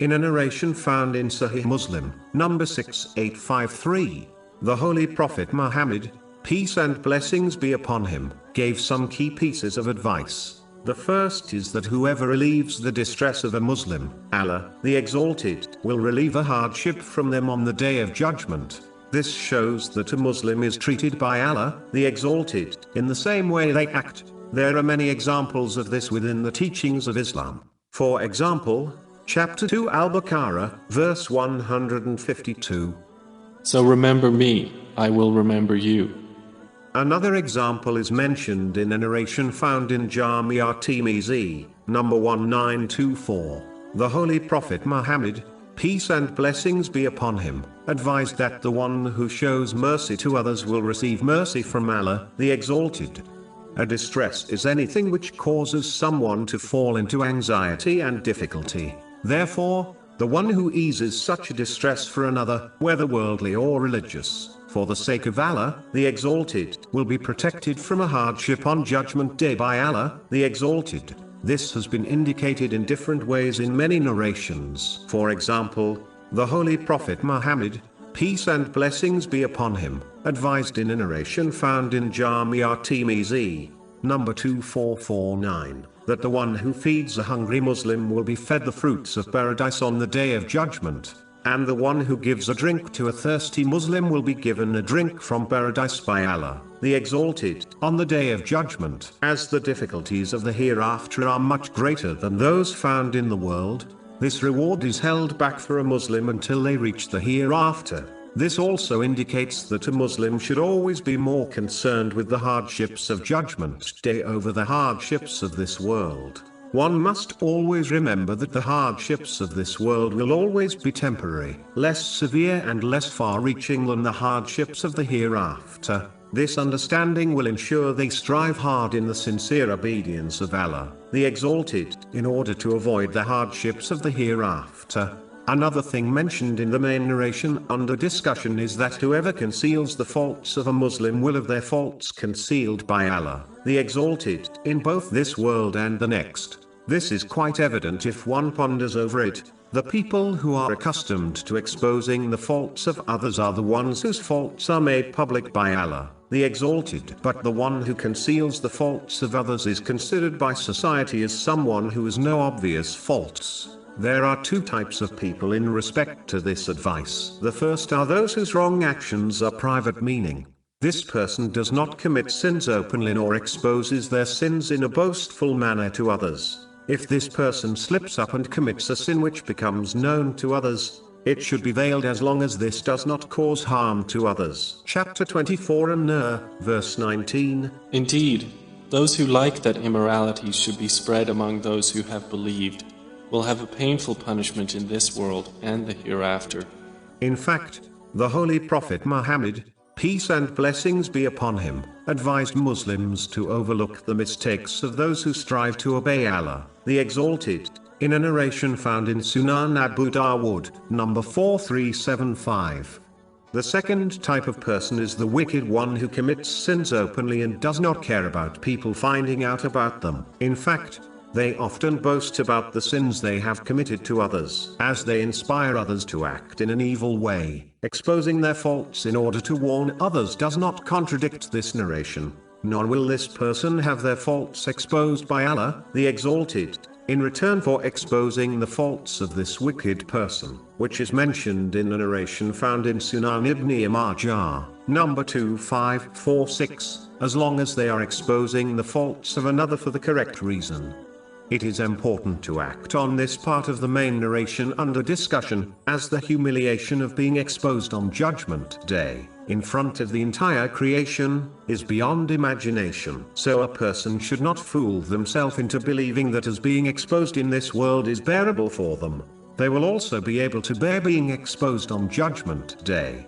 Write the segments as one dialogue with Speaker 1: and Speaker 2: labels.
Speaker 1: In a narration found in Sahih Muslim, number 6853, the Holy Prophet Muhammad, peace and blessings be upon him, gave some key pieces of advice. The first is that whoever relieves the distress of a Muslim, Allah, the Exalted, will relieve a hardship from them on the Day of Judgment. This shows that a Muslim is treated by Allah, the Exalted, in the same way they act. There are many examples of this within the teachings of Islam. For example, Chapter 2 Al-Baqarah, verse 152.
Speaker 2: So remember me, I will remember you.
Speaker 1: Another example is mentioned in a narration found in Jami' at-Tirmidhi, number 1924. The Holy Prophet Muhammad, peace and blessings be upon him, advised that the one who shows mercy to others will receive mercy from Allah, the Exalted. A distress is anything which causes someone to fall into anxiety and difficulty. Therefore, the one who eases such a distress for another, whether worldly or religious, for the sake of Allah, the Exalted, will be protected from a hardship on Judgment Day by Allah, the Exalted. This has been indicated in different ways in many narrations. For example, the Holy Prophet Muhammad, peace and blessings be upon him, advised in a narration found in Jami' at-Tirmidhi, number 2449, that the one who feeds a hungry Muslim will be fed the fruits of paradise on the Day of Judgment, and the one who gives a drink to a thirsty Muslim will be given a drink from paradise by Allah, the Exalted, on the Day of Judgment. As the difficulties of the hereafter are much greater than those found in the world, this reward is held back for a Muslim until they reach the hereafter. This also indicates that a Muslim should always be more concerned with the hardships of Judgment Day over the hardships of this world. One must always remember that the hardships of this world will always be temporary, less severe and less far-reaching than the hardships of the hereafter. This understanding will ensure they strive hard in the sincere obedience of Allah, the Exalted, in order to avoid the hardships of the hereafter. Another thing mentioned in the main narration under discussion is that whoever conceals the faults of a Muslim will have their faults concealed by Allah, the Exalted, in both this world and the next. This is quite evident if one ponders over it. The people who are accustomed to exposing the faults of others are the ones whose faults are made public by Allah, the Exalted. But the one who conceals the faults of others is considered by society as someone who has no obvious faults. There are two types of people in respect to this advice. The first are those whose wrong actions are private, meaning this person does not commit sins openly nor exposes their sins in a boastful manner to others. If this person slips up and commits a sin which becomes known to others, it should be veiled as long as this does not cause harm to others. Chapter 24 An-Nur, verse 19.
Speaker 2: Indeed, those who like that immorality should be spread among those who have believed will have a painful punishment in this world and the hereafter.
Speaker 1: In fact, the Holy Prophet Muhammad, peace and blessings be upon him, advised Muslims to overlook the mistakes of those who strive to obey Allah, the Exalted, in a narration found in Sunan Abu Dawud, number 4375. The second type of person is the wicked one who commits sins openly and does not care about people finding out about them. In fact, they often boast about the sins they have committed to others, as they inspire others to act in an evil way. Exposing their faults in order to warn others does not contradict this narration, nor will this person have their faults exposed by Allah, the Exalted, in return for exposing the faults of this wicked person, which is mentioned in the narration found in Sunan Ibn Majah, number 2546, as long as they are exposing the faults of another for the correct reason. It is important to act on this part of the main narration under discussion, as the humiliation of being exposed on Judgment Day, in front of the entire creation, is beyond imagination. So a person should not fool themselves into believing that as being exposed in this world is bearable for them, they will also be able to bear being exposed on Judgment Day.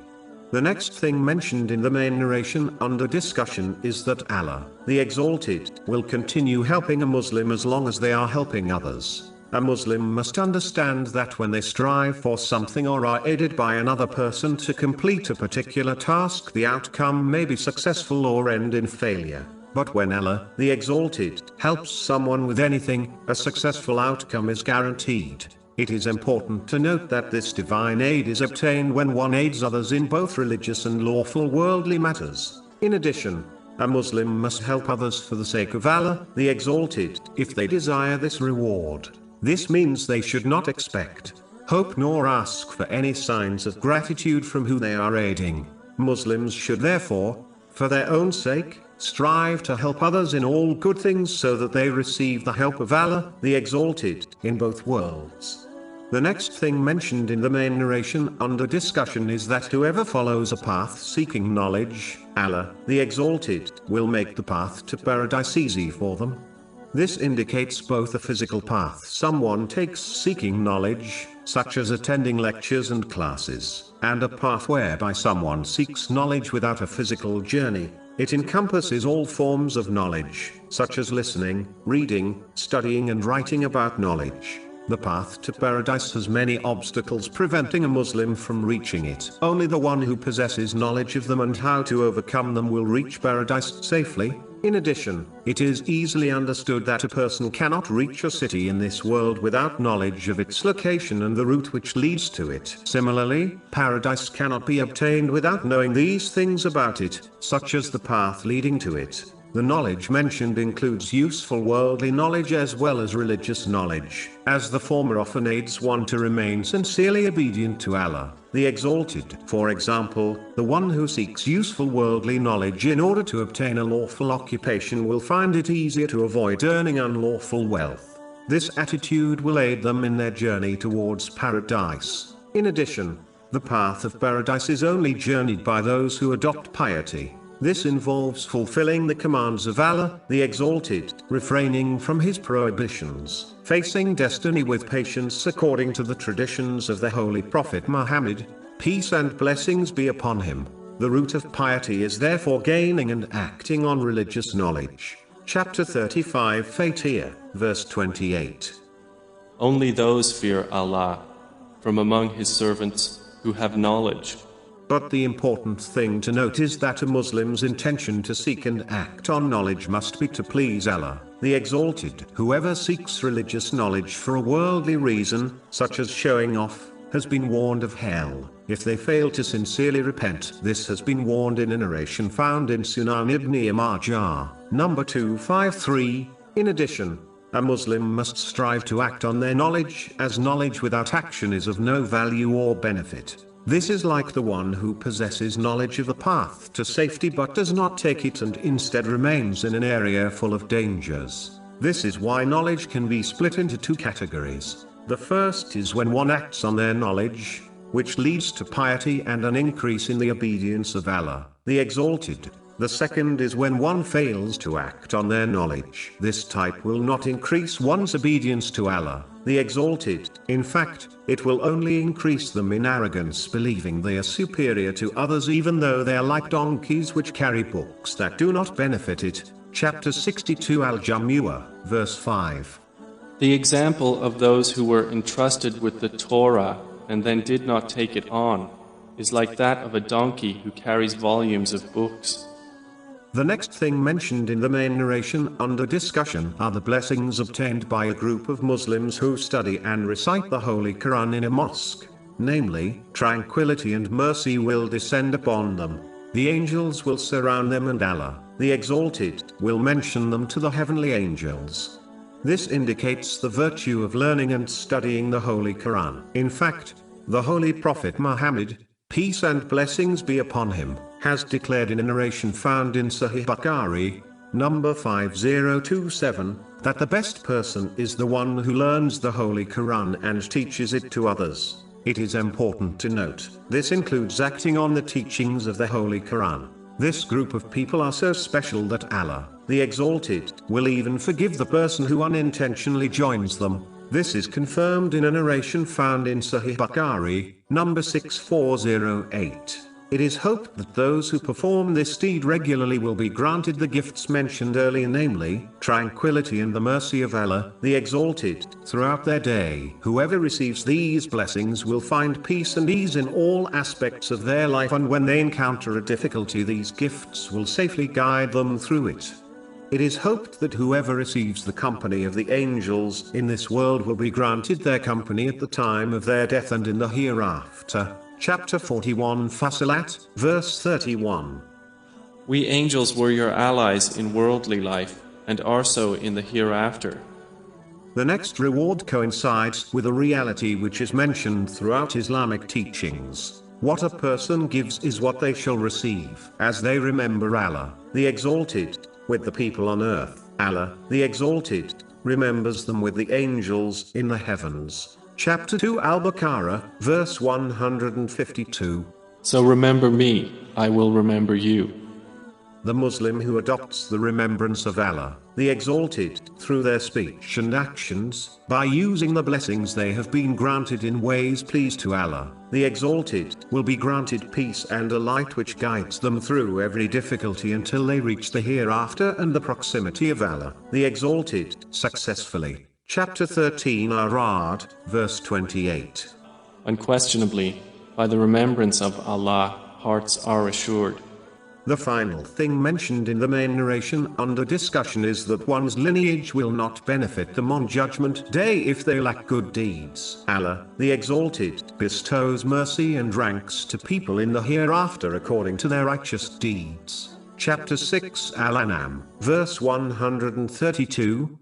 Speaker 1: The next thing mentioned in the main narration under discussion is that Allah, the Exalted, will continue helping a Muslim as long as they are helping others. A Muslim must understand that when they strive for something or are aided by another person to complete a particular task, the outcome may be successful or end in failure. But when Allah, the Exalted, helps someone with anything, a successful outcome is guaranteed. It is important to note that this divine aid is obtained when one aids others in both religious and lawful worldly matters. In addition, a Muslim must help others for the sake of Allah, the Exalted, if they desire this reward. This means they should not expect, hope nor ask for any signs of gratitude from who they are aiding. Muslims should therefore, for their own sake, strive to help others in all good things so that they receive the help of Allah, the Exalted, in both worlds. The next thing mentioned in the main narration under discussion is that whoever follows a path seeking knowledge, Allah, the Exalted, will make the path to paradise easy for them. This indicates both a physical path someone takes seeking knowledge, such as attending lectures and classes, and a path whereby someone seeks knowledge without a physical journey. It encompasses all forms of knowledge, such as listening, reading, studying and writing about knowledge. The path to paradise has many obstacles preventing a Muslim from reaching it. Only the one who possesses knowledge of them and how to overcome them will reach paradise safely. In addition, it is easily understood that a person cannot reach a city in this world without knowledge of its location and the route which leads to it. Similarly, paradise cannot be obtained without knowing these things about it, such as the path leading to it. The knowledge mentioned includes useful worldly knowledge as well as religious knowledge, as the former often aids one to remain sincerely obedient to Allah, the Exalted. For example, the one who seeks useful worldly knowledge in order to obtain a lawful occupation will find it easier to avoid earning unlawful wealth. This attitude will aid them in their journey towards paradise. In addition, the path of paradise is only journeyed by those who adopt piety. This involves fulfilling the commands of Allah, the Exalted, refraining from His prohibitions, facing destiny with patience according to the traditions of the Holy Prophet Muhammad, peace and blessings be upon him. The root of piety is therefore gaining and acting on religious knowledge. Chapter 35 Fatiha, verse 28.
Speaker 2: Only those fear Allah, from among His servants, who have knowledge.
Speaker 1: But the important thing to note is that a Muslim's intention to seek and act on knowledge must be to please Allah, the Exalted. Whoever seeks religious knowledge for a worldly reason, such as showing off, has been warned of hell, if they fail to sincerely repent. This has been warned in a narration found in Sunan ibn Majah, number 253. In addition, a Muslim must strive to act on their knowledge, as knowledge without action is of no value or benefit. This is like the one who possesses knowledge of the path to safety but does not take it and instead remains in an area full of dangers. This is why knowledge can be split into two categories. The first is when one acts on their knowledge, which leads to piety and an increase in the obedience of Allah, the Exalted. The second is when one fails to act on their knowledge. This type will not increase one's obedience to Allah, the Exalted. In fact, it will only increase them in arrogance, believing they are superior to others even though they are like donkeys which carry books that do not benefit it. Chapter 62 Al-Jumu'ah, verse 5.
Speaker 2: The example of those who were entrusted with the Torah and then did not take it on is like that of a donkey who carries volumes of books.
Speaker 1: The next thing mentioned in the main narration under discussion are the blessings obtained by a group of Muslims who study and recite the Holy Quran in a mosque. Namely, tranquility and mercy will descend upon them. The angels will surround them and Allah, the Exalted, will mention them to the heavenly angels. This indicates the virtue of learning and studying the Holy Quran. In fact, the Holy Prophet Muhammad, peace and blessings be upon him, has declared in a narration found in Sahih Bukhari, number 5027, that the best person is the one who learns the Holy Quran and teaches it to others. It is important to note, this includes acting on the teachings of the Holy Quran. This group of people are so special that Allah, the Exalted, will even forgive the person who unintentionally joins them. This is confirmed in a narration found in Sahih Bukhari, number 6408. It is hoped that those who perform this deed regularly will be granted the gifts mentioned earlier, namely, tranquility and the mercy of Allah, the Exalted, throughout their day. Whoever receives these blessings will find peace and ease in all aspects of their life, and when they encounter a difficulty, these gifts will safely guide them through it. It is hoped that whoever receives the company of the angels in this world will be granted their company at the time of their death and in the hereafter. Chapter 41 Fussilat, verse 31.
Speaker 2: We angels were your allies in worldly life, and are so in the hereafter.
Speaker 1: The next reward coincides with a reality which is mentioned throughout Islamic teachings. What a person gives is what they shall receive, as they remember Allah, the Exalted, with the people on earth. Allah, the Exalted, remembers them with the angels in the heavens. Chapter 2 Al-Baqarah, verse 152.
Speaker 2: So remember me, I will remember you.
Speaker 1: The Muslim who adopts the remembrance of Allah, the Exalted, through their speech and actions, by using the blessings they have been granted in ways pleased to Allah, the Exalted, will be granted peace and a light which guides them through every difficulty until they reach the hereafter and the proximity of Allah, the Exalted, successfully. Chapter 13 Ar-Ra'd, verse 28.
Speaker 2: Unquestionably, by the remembrance of Allah, hearts are assured.
Speaker 1: The final thing mentioned in the main narration under discussion is that one's lineage will not benefit them on Judgment Day if they lack good deeds. Allah, the Exalted, bestows mercy and ranks to people in the hereafter according to their righteous deeds. Chapter 6 Al-An'am, verse 132.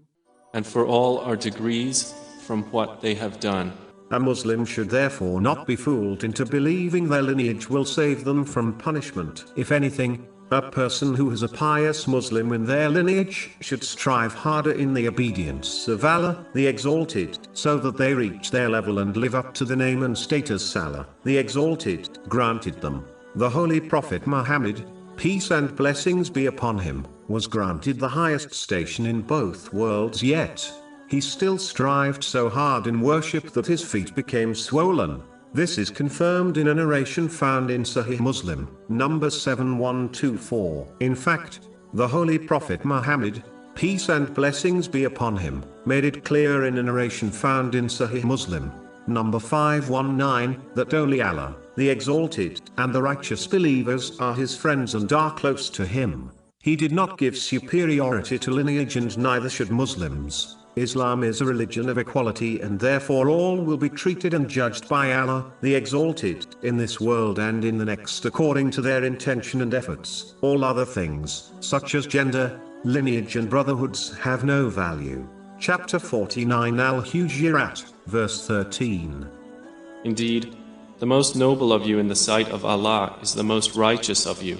Speaker 2: And for all are degrees from what they have done.
Speaker 1: A Muslim should therefore not be fooled into believing their lineage will save them from punishment. If anything, a person who has a pious Muslim in their lineage should strive harder in the obedience of Allah, the Exalted, so that they reach their level and live up to the name and status Allah, the Exalted, granted them. The Holy Prophet Muhammad, peace and blessings be upon him, was granted the highest station in both worlds, yet he still strived so hard in worship that his feet became swollen. This is confirmed in a narration found in Sahih Muslim, number 7124. In fact, the Holy Prophet Muhammad, peace and blessings be upon him, made it clear in a narration found in Sahih Muslim, number 519, that only Allah, the Exalted, and the righteous believers are his friends and are close to him. He did not give superiority to lineage, and neither should Muslims. Islam is a religion of equality, and therefore all will be treated and judged by Allah, the Exalted, in this world and in the next according to their intention and efforts. All other things, such as gender, lineage and brotherhoods, have no value. Chapter 49 Al-Hujurat, verse 13.
Speaker 2: Indeed, the most noble of you in the sight of Allah is the most righteous of you.